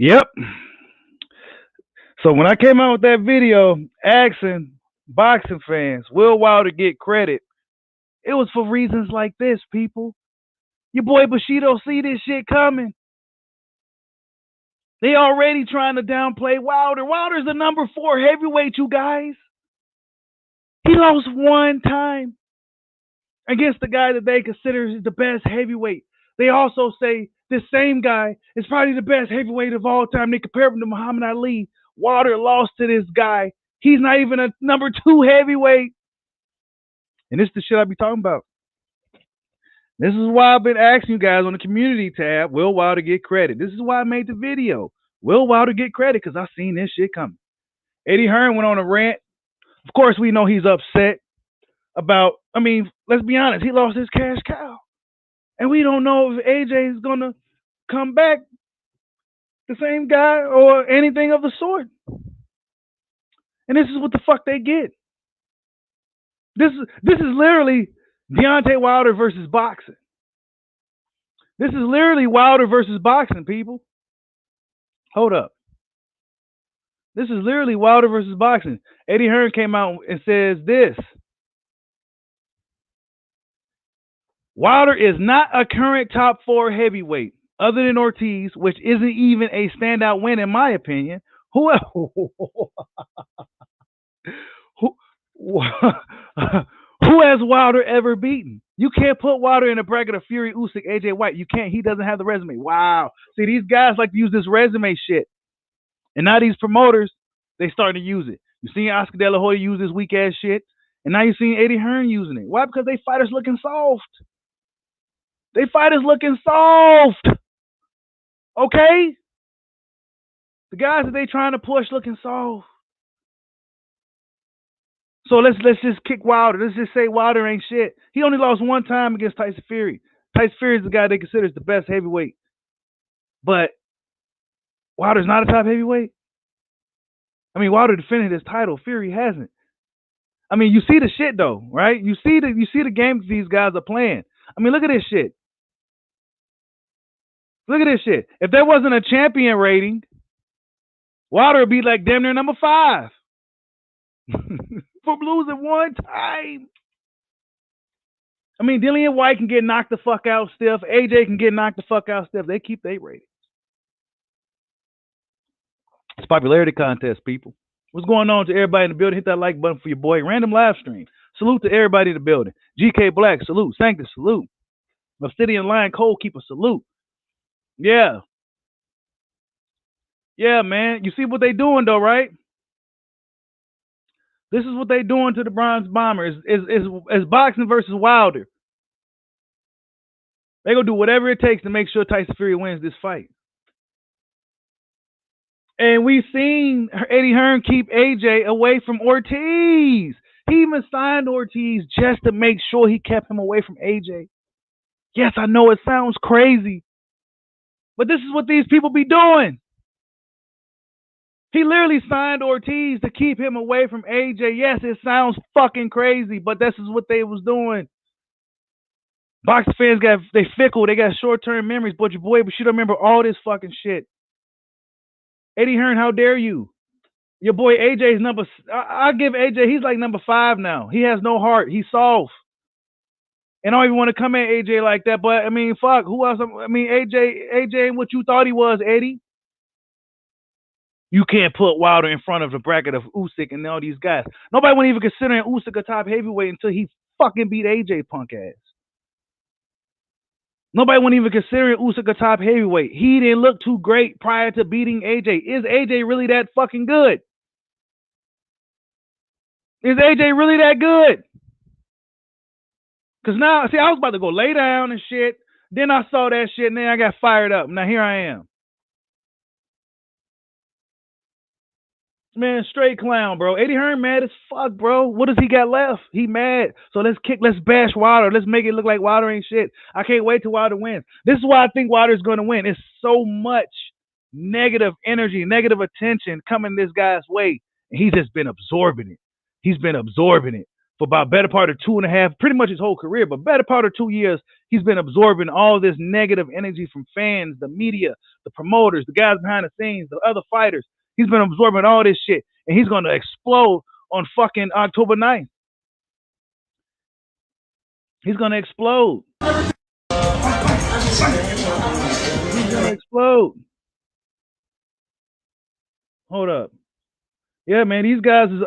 Yep. So when I came out with that video asking boxing fans, will Wilder get credit? It was for reasons like this, people. Your boy Bushido see this shit coming. They already trying to downplay Wilder. Wilder's the number 4 heavyweight, you guys. He lost one time against the guy that they consider the best heavyweight. They also say this same guy is probably the best heavyweight of all time. They compare him to Muhammad Ali. Wilder lost to this guy. He's not even a number 2 heavyweight. And this is the shit I be talking about. This is why I've been asking you guys on the community tab, will Wilder get credit? This is why I made the video. Will Wilder get credit? Because I seen this shit coming. Eddie Hearn went on a rant. Of course, we know he's upset about, let's be honest, he lost his cash cow. And we don't know if AJ is going to come back the same guy or anything of the sort. And this is what the fuck they get. This is literally Deontay Wilder versus boxing. This is literally Wilder versus boxing, people. Hold up. This is literally Wilder versus boxing. Eddie Hearn came out and says this. Wilder is not a current top 4 heavyweight, other than Ortiz, which isn't even a standout win in my opinion. Who has Wilder ever beaten? You can't put Wilder in a bracket of Fury, Usyk, AJ White. You can't. He doesn't have the resume. Wow. See, these guys like to use this resume shit. And now these promoters, they starting to use it. You seen Oscar De La Hoya use this weak ass shit, and now you seen Eddie Hearn using it. Why? Because they fighters looking soft. They fighters looking soft. Okay? The guys that they trying to push looking soft. So let's just kick Wilder. Let's just say Wilder ain't shit. He only lost one time against Tyson Fury. Tyson Fury is the guy they consider the best heavyweight. But Wilder's not a top heavyweight. Wilder defended his title. Fury hasn't. You see the shit though, right? You see the games these guys are playing. Look at this shit. Look at this shit. If there wasn't a champion rating, Wilder would be like damn near number 5. From losing one time. Dillian White can get knocked the fuck out stiff. AJ can get knocked the fuck out stiff. They keep their ratings. It's popularity contest, people. What's going on to everybody in the building? Hit that like button for your boy. Random live stream. Salute to everybody in the building. GK Black, salute. Sanctus, salute. Obsidian Lion Cold Keeper, salute. Yeah. Yeah, man. You see what they doing though, right? This is what they doing to the Bronze Bomber. It's boxing versus Wilder. They gonna do whatever it takes to make sure Tyson Fury wins this fight. And we've seen Eddie Hearn keep AJ away from Ortiz. He even signed Ortiz just to make sure he kept him away from AJ. Yes, I know it sounds crazy, but this is what these people be doing. He literally signed Ortiz to keep him away from AJ. Yes, it sounds fucking crazy, but this is what they was doing. Boxing fans they fickle. They got short-term memories, but your boy Bushido remember all this fucking shit. Eddie Hearn, how dare you? Your boy AJ's number. I give AJ. He's like number 5 now. He has no heart. He's soft. And I don't even want to come at AJ like that. But fuck. Who else? AJ ain't what you thought he was, Eddie. You can't put Wilder in front of the bracket of Usyk and all these guys. Nobody wasn't even considering Usyk a top heavyweight until he fucking beat AJ punk ass. Nobody wasn't even considering Usyk a top heavyweight. He didn't look too great prior to beating AJ. Is AJ really that fucking good? Is AJ really that good? Because now, see, I was about to go lay down and shit. Then I saw that shit and then I got fired up. Now here I am. Man, straight clown, bro. Eddie Hearn mad as fuck, bro. What does he got left? He mad. So let's bash Wilder. Let's make it look like Wilder ain't shit. I can't wait till Wilder wins. This is why I think Wilder's going to win. It's so much negative energy, negative attention coming this guy's way. And he's just been absorbing it. He's been absorbing it for about better part of 2.5, pretty much his whole career, but better part of 2 years. He's been absorbing all this negative energy from fans, the media, the promoters, the guys behind the scenes, the other fighters. He's been absorbing all this shit, and he's going to explode on fucking October 9th. He's going to explode. He's going to explode. Hold up. Yeah, man, these guys is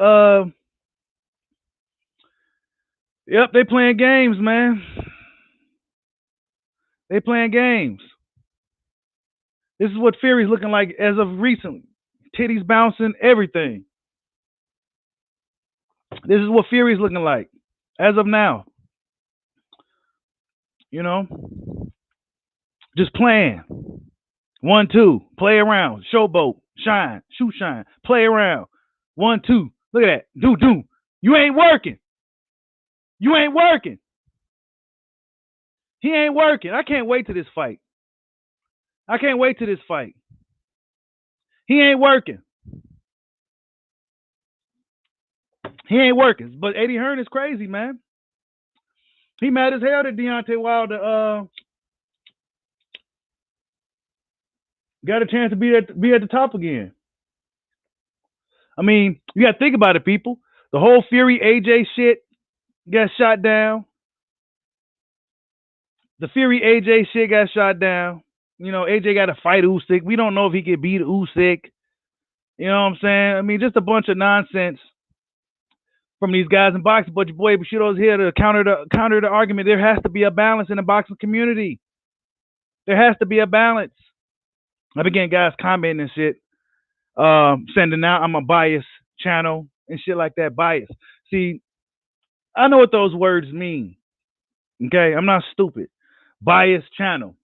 yep, they playing games, man. They playing games. This is what Fury's looking like as of recently. Titties bouncing, everything. This is what Fury's looking like as of now. You know, just playing. 1, 2, play around, showboat, shine, shoe shine, play around. 1, 2, look at that, do. You ain't working. You ain't working. He ain't working. I can't wait to this fight. I can't wait to this fight. He ain't working. He ain't working. But Eddie Hearn is crazy, man. He mad as hell that Deontay Wilder got a chance to be at the top again. I mean, you got to think about it, people. The whole Fury AJ shit got shot down. The Fury AJ shit got shot down. You know, AJ got to fight Usyk. We don't know if he could beat Usyk. You know what I'm saying? I mean, just a bunch of nonsense from these guys in boxing. But your boy Bushido's here to counter the argument. There has to be a balance in the boxing community. There has to be a balance. I began guys commenting and shit, sending out I'm a bias channel and shit like that. Bias. See, I know what those words mean. Okay, I'm not stupid. Bias channel.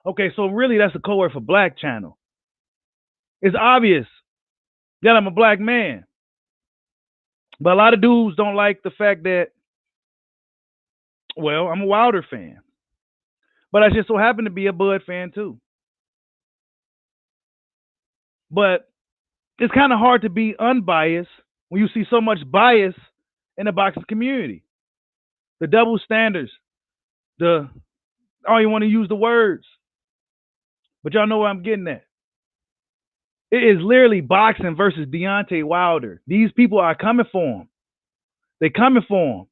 Okay, so really that's a code word for black channel. It's obvious that I'm a black man. But a lot of dudes don't like the fact that, well, I'm a Wilder fan. But I just so happen to be a Bud fan too. But it's kind of hard to be unbiased when you see so much bias in the boxing community. The double standards, you want to use the words. But y'all know where I'm getting at. It is literally boxing versus Deontay Wilder. These people are coming for him. They coming for him.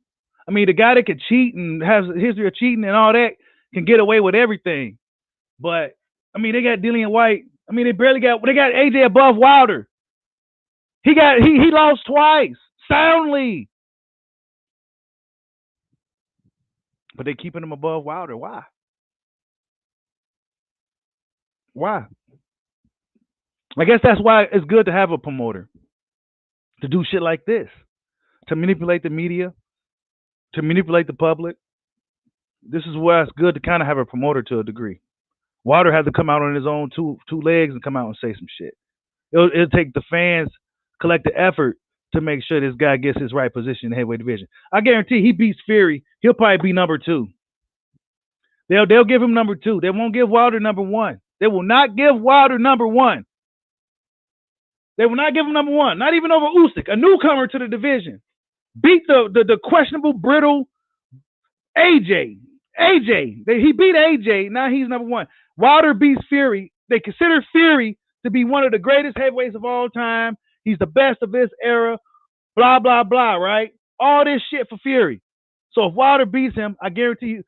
I mean, the guy that could cheat and has a history of cheating and all that can get away with everything. But I mean, they got Dillian White. I mean, they got AJ above Wilder. He lost twice, soundly. But they keeping him above Wilder. Why? Why? I guess that's why it's good to have a promoter to do shit like this, to manipulate the media, to manipulate the public. This is why it's good to kind of have a promoter to a degree. Wilder has to come out on his own two legs and come out and say some shit. It'll take the fans' collective effort to make sure this guy gets his right position in the heavyweight division. I guarantee he beats Fury, he'll probably be number 2. They'll give him number 2. They won't give Wilder number 1. They will not give Wilder number 1. They will not give him number 1. Not even over Usyk, a newcomer to the division. Beat the questionable, brittle AJ. He beat AJ. Now he's number 1. Wilder beats Fury. They consider Fury to be one of the greatest heavyweights of all time. He's the best of his era. Blah, blah, blah, right? All this shit for Fury. So if Wilder beats him, I guarantee you,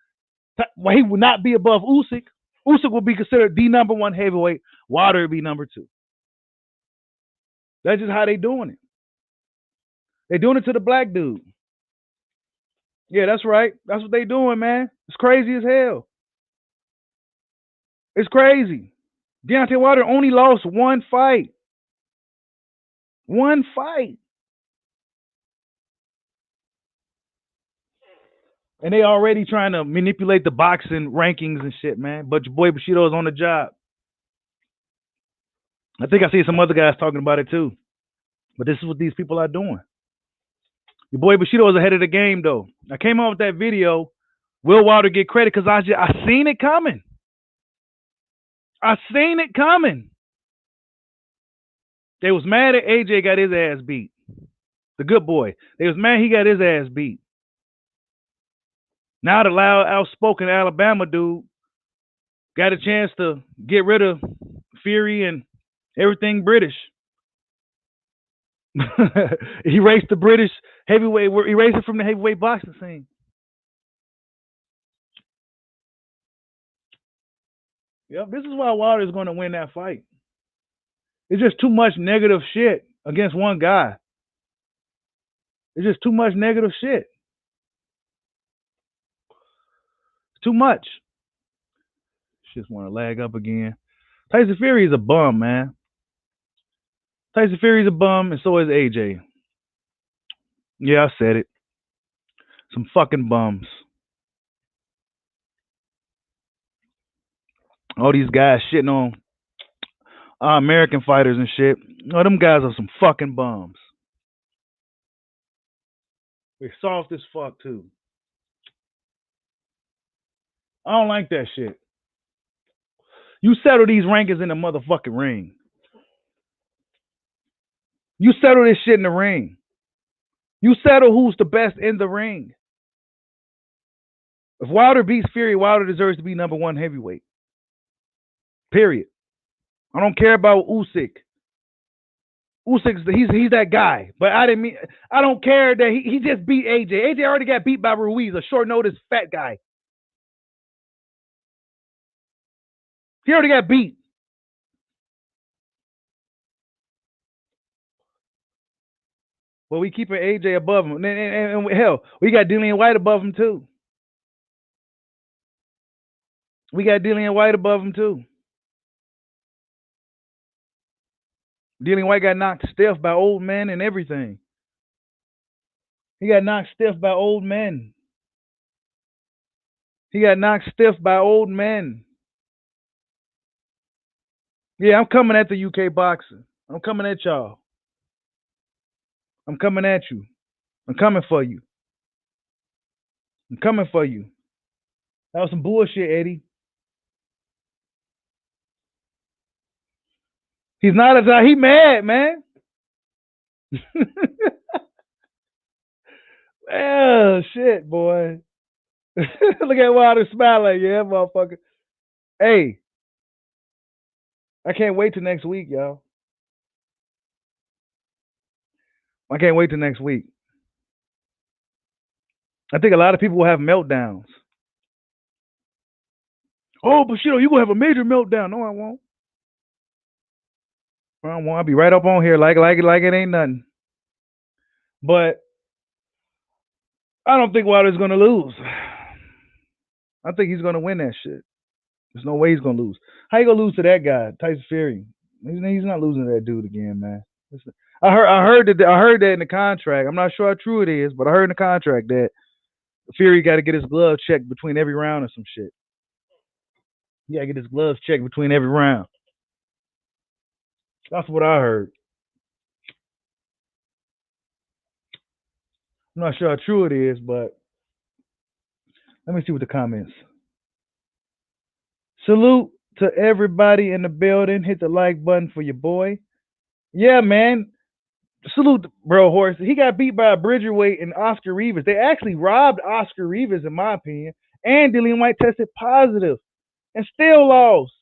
he will not be above Usyk. Usyk will be considered the number 1 heavyweight. Wilder will be number 2. That's just how they doing it. They doing it to the black dude. Yeah, that's right. That's what they doing, man. It's crazy as hell. It's crazy. Deontay Wilder only lost 1 fight. 1 fight. And they already trying to manipulate the boxing rankings and shit, man. But your boy Bushido is on the job. I think I see some other guys talking about it too. But this is what these people are doing. Your boy Bushido is ahead of the game, though. I came out with that video. Will Wilder get credit? Because I seen it coming. I seen it coming. They was mad that AJ got his ass beat. The good boy. They was mad he got his ass beat. Now the loud, outspoken Alabama dude got a chance to get rid of Fury and everything British. Erased the British heavyweight, erased it from the heavyweight boxing scene. Yep, this is why Wilder's going to win that fight. It's just too much negative shit against one guy. It's just too much negative shit. Too much. Just want to lag up again. Tyson Fury is a bum, man. Tyson Fury's a bum, and so is AJ. Yeah, I said it. Some fucking bums. All these guys shitting on American fighters and shit. Oh, them guys are some fucking bums. They're soft as fuck too. I don't like that shit. You settle these rankings in the motherfucking ring. You settle this shit in the ring. You settle who's the best in the ring. If Wilder beats Fury, Wilder deserves to be number one heavyweight. Period. I don't care about Usyk. Usyk's he's that guy, but I don't care that he just beat AJ. AJ already got beat by Ruiz, a short notice fat guy. He already got beat. But we keeping AJ above him, and hell, we got Dillian White above him too. We got Dillian White above him too. Dillian White got knocked stiff by old men and everything. He got knocked stiff by old men. He got knocked stiff by old men. Yeah, I'm coming at the UK boxing. I'm coming at y'all. I'm coming at you. I'm coming for you. I'm coming for you. That was some bullshit, Eddie. He's not a he mad, man. Oh shit, boy. Look at Wilder smiling, yeah, motherfucker. Hey, I can't wait till next week, y'all. I can't wait till next week. I think a lot of people will have meltdowns. Oh, but shit, you gonna have a major meltdown? No, I won't. I won't. I'll be right up on here like it ain't nothing. But I don't think Wilder's gonna lose. I think he's gonna win that shit. There's no way he's gonna lose. How you gonna lose to that guy, Tyson Fury? He's not losing to that dude again, man. Listen, I heard that in the contract. I'm not sure how true it is, but I heard in the contract that Fury got to get his glove checked between every round or some shit. He got to get his gloves checked between every round. That's what I heard. I'm not sure how true it is, but let me see what the comments. Salute to everybody in the building. Hit the like button for your boy. Yeah, man. Salute, bro, Horse. He got beat by a Bridgerweight and Oscar Rivas. They actually robbed Oscar Rivas, in my opinion. And Dillian White tested positive and still lost.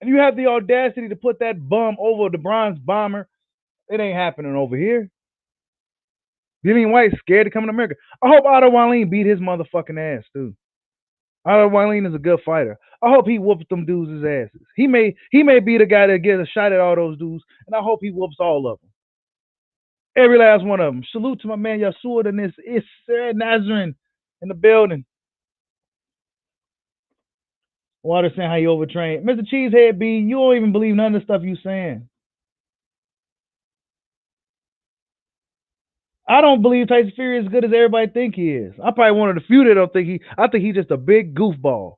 And you have the audacity to put that bum over the bronze bomber. It ain't happening over here. Dillian White's scared to come to America. I hope Otto Wallin beat his motherfucking ass, too. Otto Wallin is a good fighter. I hope he whoops them dudes' asses. He may be the guy that gets a shot at all those dudes, and I hope he whoops all of them. Every last one of them. Salute to my man Yasur and this Isser Nazarene in the building. Water saying how you overtrained. Mr. Cheesehead B, you don't even believe none of the stuff you saying. I don't believe Tyson Fury is as good as everybody think he is. I'm probably one of the few that don't think I think he's just a big goofball.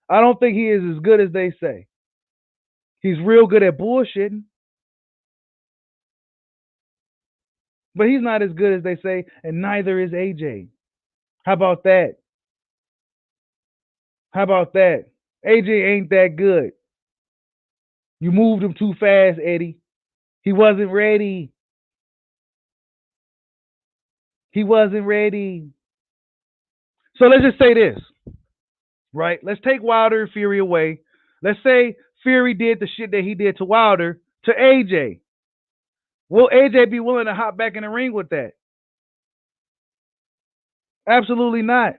I don't think he is as good as they say. He's real good at bullshitting. But he's not as good as they say, and neither is AJ. How about that? How about that? AJ ain't that good. You moved him too fast, Eddie. He wasn't ready. He wasn't ready. So let's just say this, right? Let's take Wilder and Fury away. Let's say Fury did the shit that he did to Wilder to AJ. Will AJ be willing to hop back in the ring with that? Absolutely not.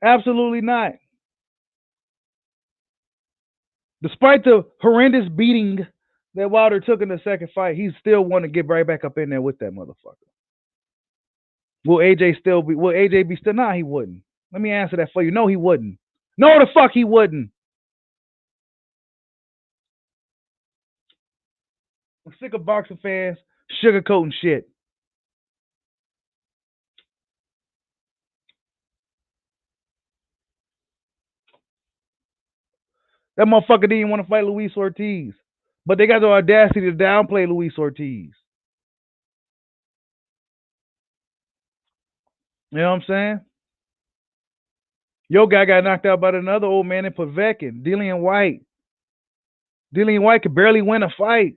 Absolutely not. Despite the horrendous beating that Wilder took in the second fight, he still want to get right back up in there with that motherfucker. Will AJ still be? Will AJ be still? Nah, he wouldn't. Let me answer that for you. No, he wouldn't. No, the fuck he wouldn't. I'm sick of boxing fans sugarcoating shit. That motherfucker didn't want to fight Luis Ortiz, but they got the audacity to downplay Luis Ortiz. You know what I'm saying? Yo guy got knocked out by another old man in Povetkin, Dillian White. Dillian White could barely win a fight.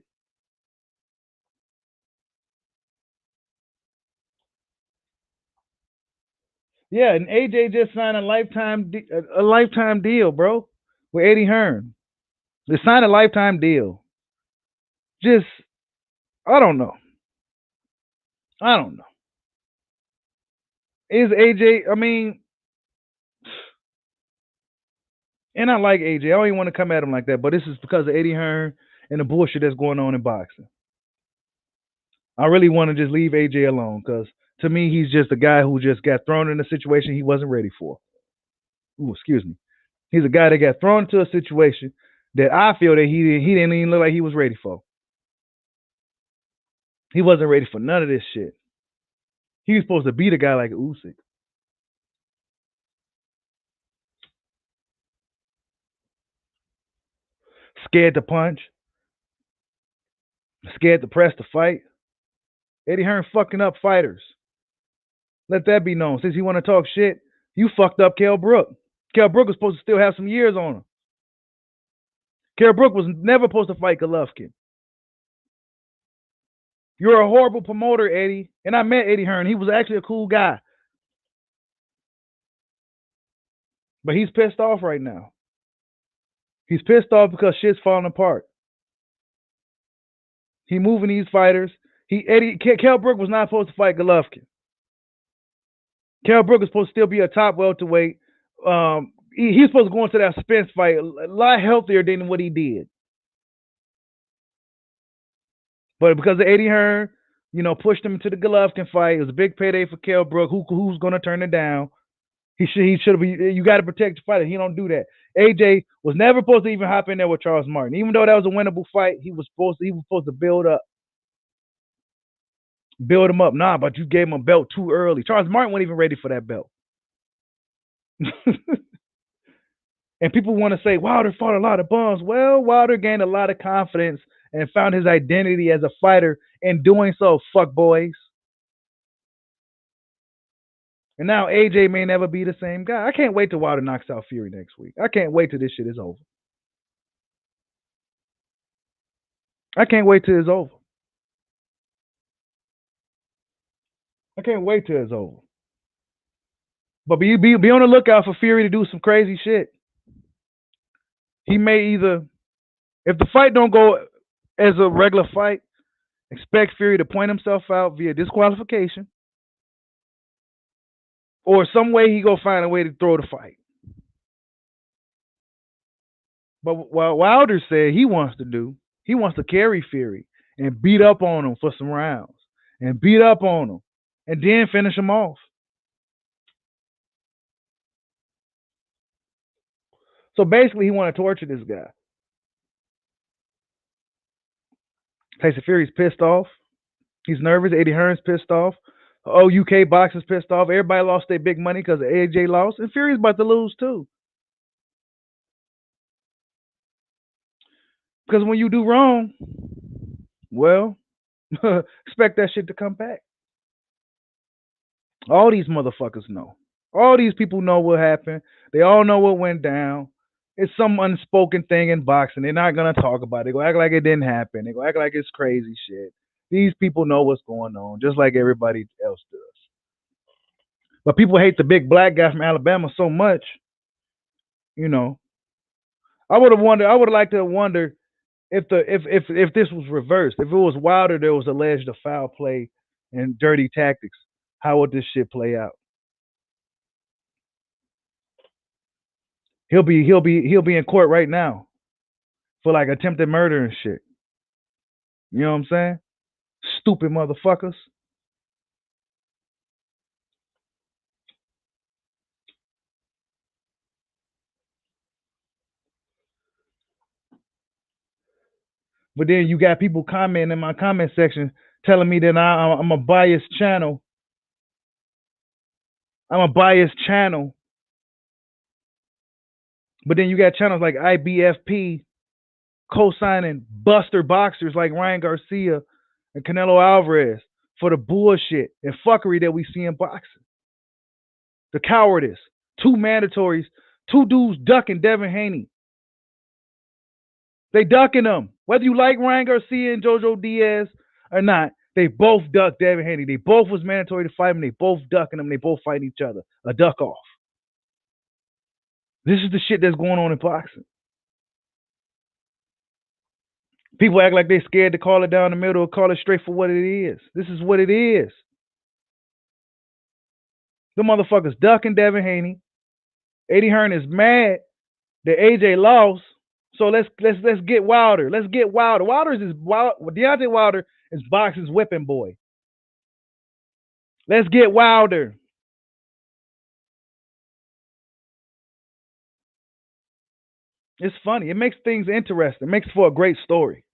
Yeah, and AJ just signed a lifetime deal, bro, with Eddie Hearn. They signed a lifetime deal. Just I don't know. I don't know. Is AJ? I mean, and I like AJ. I don't even want to come at him like that, but this is because of Eddie Hearn and the bullshit that's going on in boxing. I really want to just leave AJ alone because to me, he's just a guy who just got thrown in a situation he wasn't ready for. Ooh, excuse me. He's a guy that got thrown into a situation that I feel that he didn't even look like he was ready for. He wasn't ready for none of this shit. He was supposed to beat a guy like Usyk. Scared to punch, scared to press the fight. Eddie Hearn fucking up fighters. Let that be known. Since you want to talk shit, you fucked up Kell Brook. Kell Brook was supposed to still have some years on him. Kell Brook was never supposed to fight Golovkin. You're a horrible promoter, Eddie. And I met Eddie Hearn. He was actually a cool guy. But he's pissed off right now. He's pissed off because shit's falling apart. He moving these fighters. Kell Brook was not supposed to fight Golovkin. Kell Brook is supposed to still be a top welterweight. He's supposed to go into that Spence fight a lot healthier than what he did. But because of Eddie Hearn, pushed him into the Golovkin fight. It was a big payday for Kell Brook. Who's going to turn it down? He should be. You got to protect your fighter. He don't do that. AJ was never supposed to even hop in there with Charles Martin, even though that was a winnable fight. He was supposed to build him up. Nah, but you gave him a belt too early. Charles Martin wasn't even ready for that belt. And people want to say Wilder fought a lot of bums. Well, Wilder gained a lot of confidence and found his identity as a fighter in doing so, fuck boys. And now AJ may never be the same guy. I can't wait till Wilder knocks out Fury next week. I can't wait till this shit is over. I can't wait till it's over. I can't wait till it's over. But be on the lookout for Fury to do some crazy shit. He may either, if the fight don't go as a regular fight, expect Fury to point himself out via disqualification, or some way he go find a way to throw the fight. But what Wilder said he wants to carry Fury and beat up on him for some rounds and beat up on him and then finish him off. So basically, he want to torture this guy. Tyson Fury's pissed off. He's nervous. Eddie Hearn's pissed off. Oh, UK boxing's pissed off. Everybody lost their big money because AJ lost, and Fury's about to lose too. Because when you do wrong, well, expect that shit to come back. All these motherfuckers know. All these people know what happened. They all know what went down. It's some unspoken thing in boxing. They're not going to talk about it. They go act like it didn't happen. They go act like it's crazy shit. These people know what's going on, just like everybody else does. But people hate the big black guy from Alabama so much, you know. I would have wondered. I would have liked to wonder if if this was reversed. If it was Wilder, there was alleged of foul play and dirty tactics. How would this shit play out? He'll be in court right now for like attempted murder and shit. You know what I'm saying? Stupid motherfuckers. But then you got people commenting in my comment section telling me that I'm a biased channel. I'm a biased channel. But then you got channels like IBFP co-signing buster boxers like Ryan Garcia and Canelo Alvarez for the bullshit and fuckery that we see in boxing. The cowardice. Two mandatories. Two dudes ducking Devin Haney. They ducking them. Whether you like Ryan Garcia and Jojo Diaz or not, they both ducked Devin Haney. They both was mandatory to fight him. They both ducking him. They both fighting each other. A duck off. This is the shit that's going on in boxing. People act like they're scared to call it down the middle or call it straight for what it is. This is what it is. The motherfuckers ducking Devin Haney. Eddie Hearn is mad that AJ lost. So let's get Wilder. Let's get Wilder. Deontay Wilder is boxing's whipping boy. Let's get Wilder. It's funny. It makes things interesting. It makes for a great story.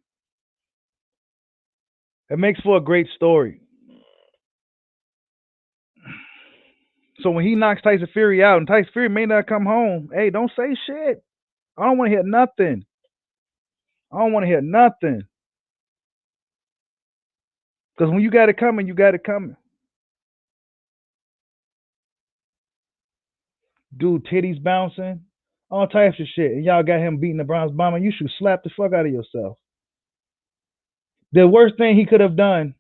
It makes for a great story. So when he knocks Tyson Fury out and Tyson Fury may not come home, hey, don't say shit. I don't want to hear nothing. I don't want to hear nothing. Because when you got it coming, you got it coming. Dude, titties bouncing, all types of shit. And y'all got him beating the Browns bomber. You should slap the fuck out of yourself. The worst thing he could have done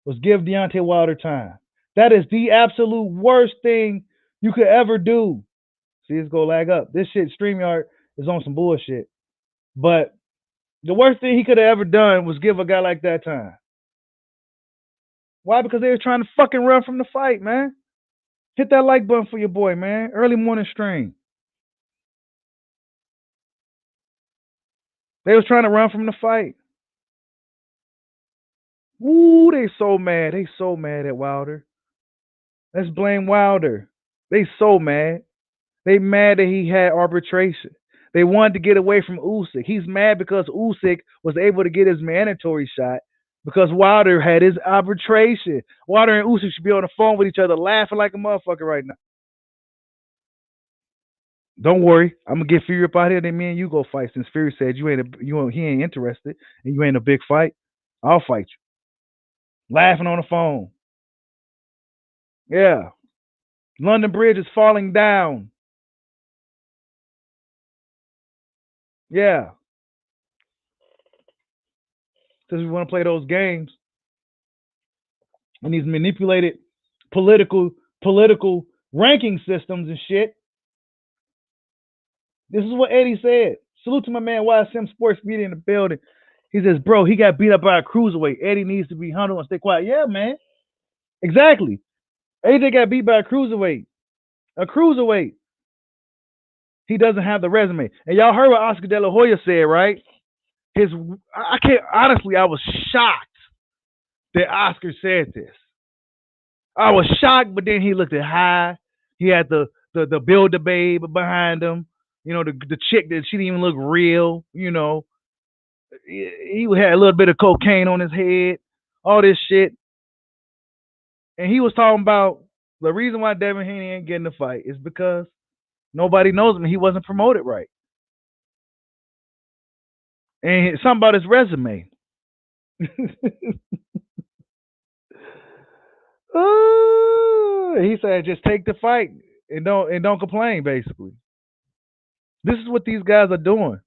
was give Deontay Wilder time. That is the absolute worst thing you could ever do. See, it's going to lag up. This shit, StreamYard, is on some bullshit. But the worst thing he could have ever done was give a guy like that time. Why? Because they were trying to fucking run from the fight, man. Hit that like button for your boy, man. Early morning stream. They was trying to run from the fight. Woo, they so mad. They so mad at Wilder. Let's blame Wilder. They so mad. They mad that he had arbitration. They wanted to get away from Usyk. He's mad because Usyk was able to get his mandatory shot because Wilder had his arbitration. Wilder and Usyk should be on the phone with each other laughing like a motherfucker right now. Don't worry, I'm gonna get Fury up out here. Then me and you go fight. Since Fury said he ain't interested and you ain't a big fight, I'll fight you. Laughing on the phone. Yeah, London Bridge is falling down. Yeah, because we want to play those games and these manipulated political ranking systems and shit. This is what Eddie said. Salute to my man YSM Sports Media in the building. He says, bro, he got beat up by a cruiserweight. Eddie needs to be humble and stay quiet. Yeah, man. Exactly. AJ got beat by a cruiserweight. A cruiserweight. He doesn't have the resume. And y'all heard what Oscar De La Hoya said, right? I can't honestly, I was shocked that Oscar said this. I was shocked, but then he looked at high. He had the builder babe behind him. You know, the chick that she didn't even look real. You know, he had a little bit of cocaine on his head, all this shit. And he was talking about the reason why Devin Haney ain't getting the fight is because nobody knows him. He wasn't promoted right. And something about his resume. He said, just take the fight and don't complain. Basically, this is what these guys are doing.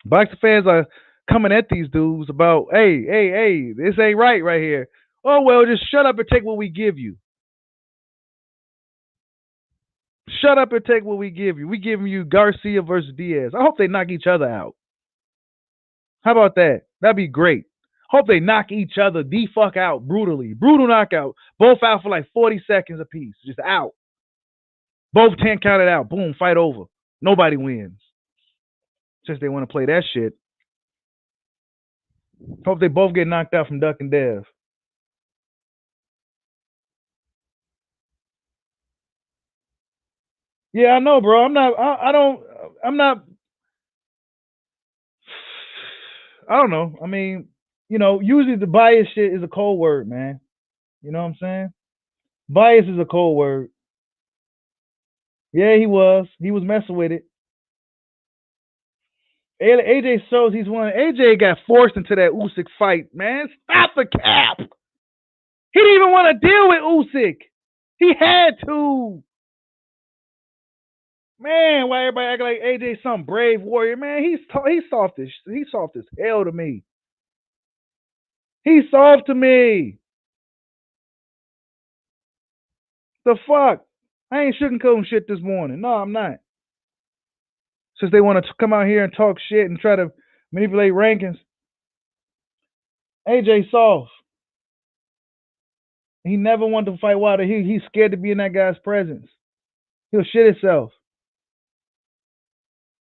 Boxing fans are coming at these dudes about, hey, this ain't right here. Oh well, just shut up and take what we give you. Shut up and take what we give you. We giving you Garcia versus Diaz. I hope they knock each other out. How about that? That'd be great. Hope they knock each other the fuck out brutally. Brutal knockout. Both out for like 40 seconds apiece. Just out. Both 10 counted out. Boom, fight over. Nobody wins. Since they want to play that shit. Hope they both get knocked out from Duck and Dev. Yeah, I know, bro. I'm not. I don't. I'm not. I don't know. I mean, usually the bias shit is a cold word, man. You know what I'm saying? Bias is a cold word. Yeah, he was. He was messing with it. AJ shows he's one. AJ got forced into that Usyk fight, man. Stop the cap. He didn't even want to deal with Usyk. He had to. Man, why everybody act like AJ some brave warrior? Man, he's soft as hell to me. He's soft to me. The fuck? I ain't sugarcoating shit this morning. No, I'm not. Since they want to come out here and talk shit and try to manipulate rankings, AJ soft. He never wanted to fight Wilder. He's scared to be in that guy's presence. He'll shit himself.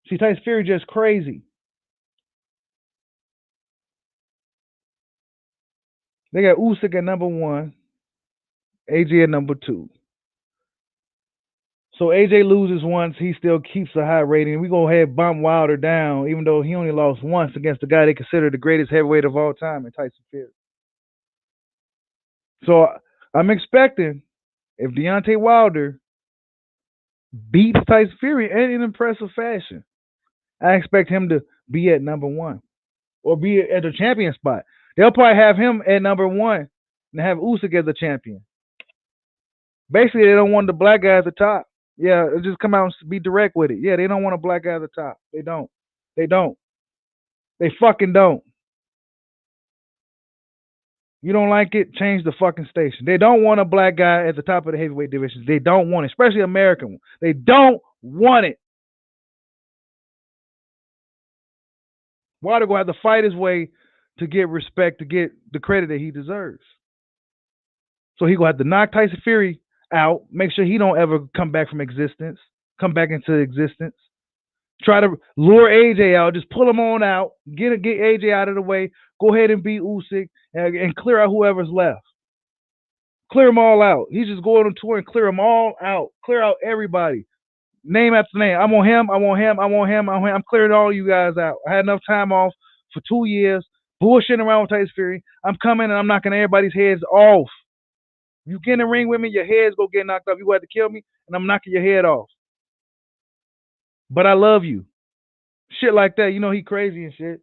See, Tyson Fury just crazy. They got Usyk at number one, AJ at number two. So AJ loses once, he still keeps a high rating. We go ahead and bump Wilder down, even though he only lost once against the guy they consider the greatest heavyweight of all time in Tyson Fury. So I'm expecting if Deontay Wilder beats Tyson Fury in an impressive fashion, I expect him to be at number one or be at the champion spot. They'll probably have him at number one and have Usyk as the champion. Basically, they don't want the black guy at the top. Yeah, just come out and be direct with it. Yeah, they don't want a black guy at the top. They don't. They don't. They fucking don't. You don't like it? Change the fucking station. They don't want a black guy at the top of the heavyweight divisions. They don't want it, especially American one. They don't want it. Wilder gonna have to fight his way to get respect, to get the credit that he deserves. So he gonna have to knock Tyson Fury out, make sure he don't ever come back into existence. Try to lure AJ out, just pull him on out, get AJ out of the way, go ahead and beat Usyk and clear out whoever's left. Clear them all out. He's just going on tour and clear them all out. Clear out everybody. Name after name. I want him. I want him. I want him. I'm clearing all you guys out. I had enough time off for 2 years, bullshitting around with Tyson Fury. I'm coming and I'm knocking everybody's heads off. You get in the ring with me, your head's gonna get knocked off. You got to kill me, and I'm knocking your head off. But I love you. Shit like that. He crazy and shit.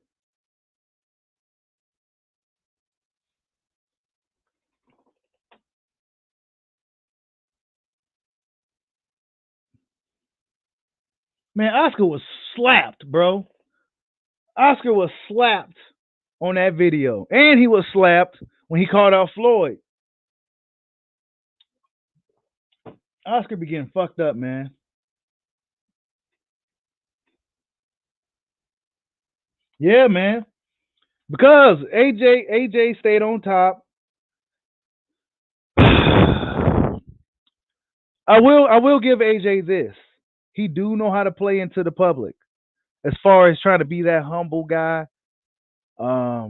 Man, Oscar was slapped, bro. Oscar was slapped on that video. And he was slapped when he called out Floyd. Oscar be getting fucked up, man. Yeah, man. Because AJ stayed on top. I will give AJ this. He do know how to play into the public. As far as trying to be that humble guy. I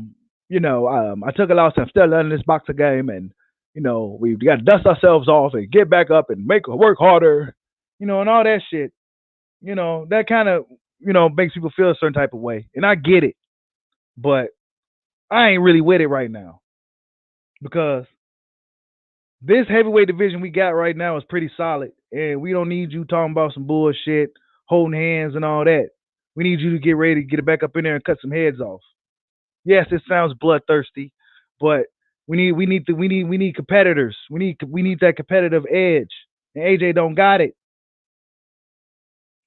took a loss. I'm still learning this boxing game, and we got to dust ourselves off and get back up and work harder, and all that shit. That kind of makes people feel a certain type of way, and I get it, but I ain't really with it right now because this heavyweight division we got right now is pretty solid, and we don't need you talking about some bullshit, holding hands and all that. We need you to get ready to get it back up in there and cut some heads off. Yes, it sounds bloodthirsty, but we need competitors. We need that competitive edge, and AJ don't got it.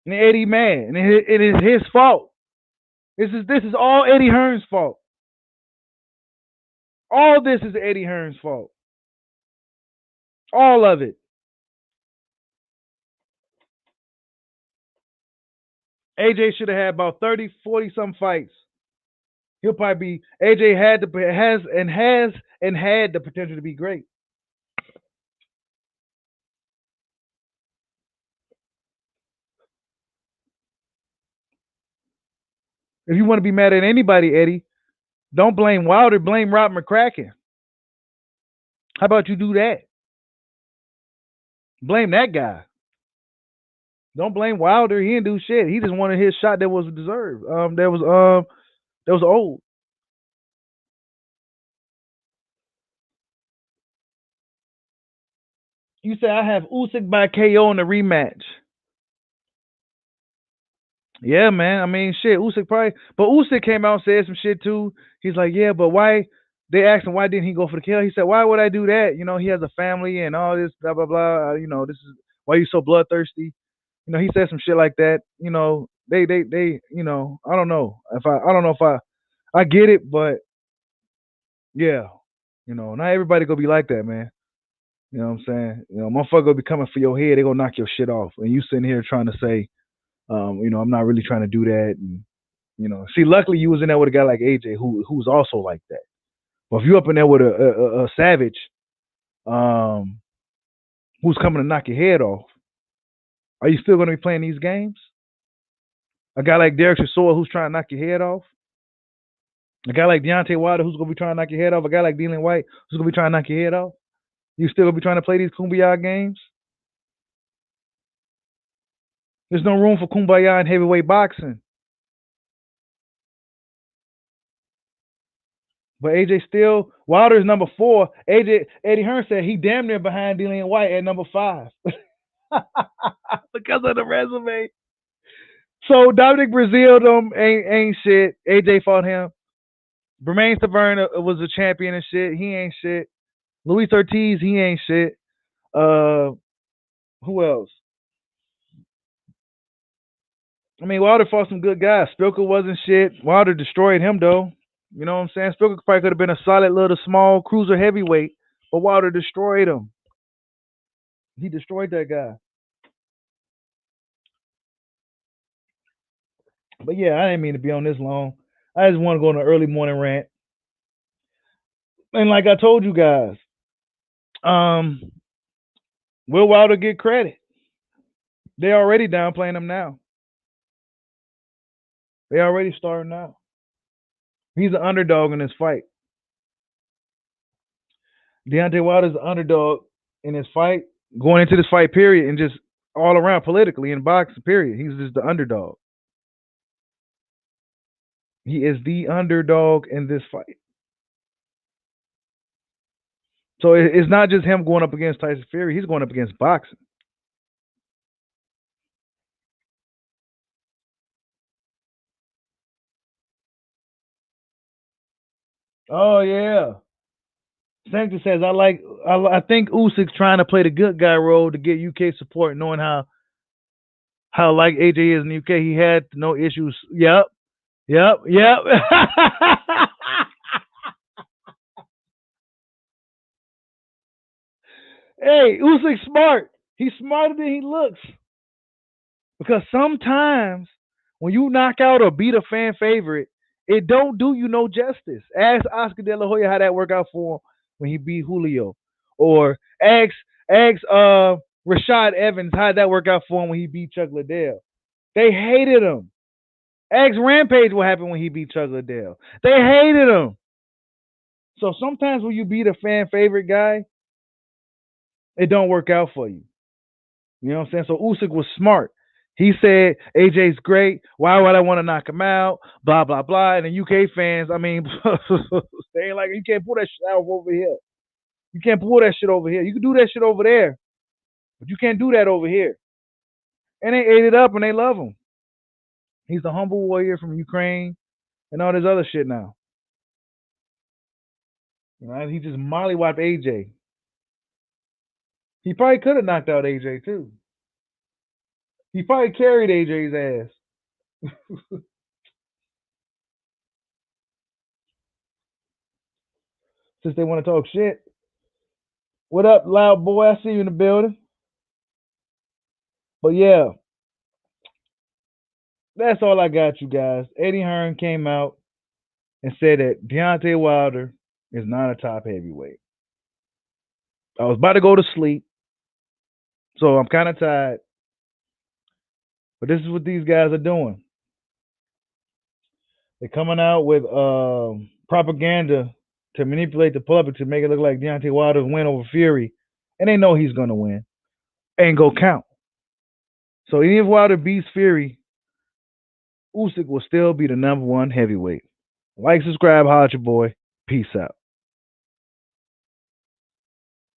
And Eddie mad, and it is his fault. This is all Eddie Hearn's fault. All this is Eddie Hearn's fault. All of it. AJ should have had about 30, 40 some fights. He'll probably be AJ had the has and had the potential to be great. If you want to be mad at anybody, Eddie, don't blame Wilder, blame Rob McCracken. How about you do that? Blame that guy. Don't blame Wilder. He didn't do shit. He just wanted his shot that was deserved. That was old. You say I have Usyk by KO in the rematch. Yeah, man. I mean, shit. Usyk probably, but Usyk came out and said some shit too. He's like, yeah, but why? They asked him why didn't he go for the kill. He said, why would I do that? You know, he has a family and all this, blah blah blah. You know, this is why you so bloodthirsty. You know, he said some shit like that. You know, they, you know, I don't know if I don't know if I get it, but yeah, you know, not everybody gonna be like that, man. You know what I'm saying? You know, motherfucker gonna be coming for your head. They gonna knock your shit off, and you sitting here trying to say, you know, I'm not really trying to do that, and you know, see, luckily you was in there with a guy like AJ who's also like that. But if you up in there with a savage, um, who's coming to knock your head off, are you still gonna be playing these games? A guy like Derek Chisora who's trying to knock your head off, a guy like Deontay Wilder who's gonna be trying to knock your head off, a guy like Dylan White who's gonna be trying to knock your head off. You still gonna be trying to play these kumbaya games? There's no room for kumbaya in heavyweight boxing. But AJ still Wilder's number 4. AJ Eddie Hearn said he damn near behind Dylan White at number 5 because of the resume. So Dominic Brazil them ain't shit. AJ fought him. Bermain Taverne was a champion and shit. He ain't shit. Luis Ortiz, he ain't shit. Uh, who else? I mean, Wilder fought some good guys. Spilker wasn't shit. Wilder destroyed him though. You know what I'm saying? Spilker probably could have been a solid little small cruiser heavyweight, but Wilder destroyed him. He destroyed that guy. But yeah, I didn't mean to be on this long. I just want to go on an early morning rant. And like I told you guys, um, will Wilder get credit? They already downplaying him now. They already starting now. He's an underdog in this fight. Deontay Wilder's an underdog in this fight, going into this fight period, and just all around politically in boxing period. He's just the underdog. He is the underdog in this fight. So it's not just him going up against Tyson Fury. He's going up against boxing. Oh yeah. Sanctor says I think Usyk's trying to play the good guy role to get UK support, knowing how like AJ is in the UK. He had no issues. Yep. Yep. Yep. Hey, Usyk's smart. He's smarter than he looks. Because sometimes when you knock out or beat a fan favorite, it don't do you no justice. Ask Oscar De La Hoya how that worked out for him when he beat Julio, or ask Rashad Evans how that worked out for him when he beat Chuck Liddell. They hated him. Ask Rampage what happened when he beat Chuck Liddell. They hated him. So sometimes when you beat a fan favorite guy, it don't work out for you. You know what I'm saying? So Usyk was smart. He said AJ's great. Why would I want to knock him out? Blah blah blah. And the UK fans, I mean, they ain't like you can't pull that shit out over here. You can't pull that shit over here. You can do that shit over there, but you can't do that over here. And they ate it up and they love him. He's the humble warrior from Ukraine and all this other shit now. Right? He just mollywopped AJ. He probably could have knocked out AJ too. He probably carried AJ's ass. Since they want to talk shit. What up, loud boy? I see you in the building. But yeah, That's all I got, you guys. Eddie Hearn came out and said that Deontay Wilder is not a top heavyweight. I was about to go to sleep, so I'm kind of tired. But this is what these guys are doing. They're coming out with propaganda to manipulate the public to make it look like Deontay Wilder's win over Fury, and they know he's gonna win. Ain't go count. So even if Wilder beats Fury, Usyk will still be the number one heavyweight. Like, subscribe, holla at your boy. Peace out.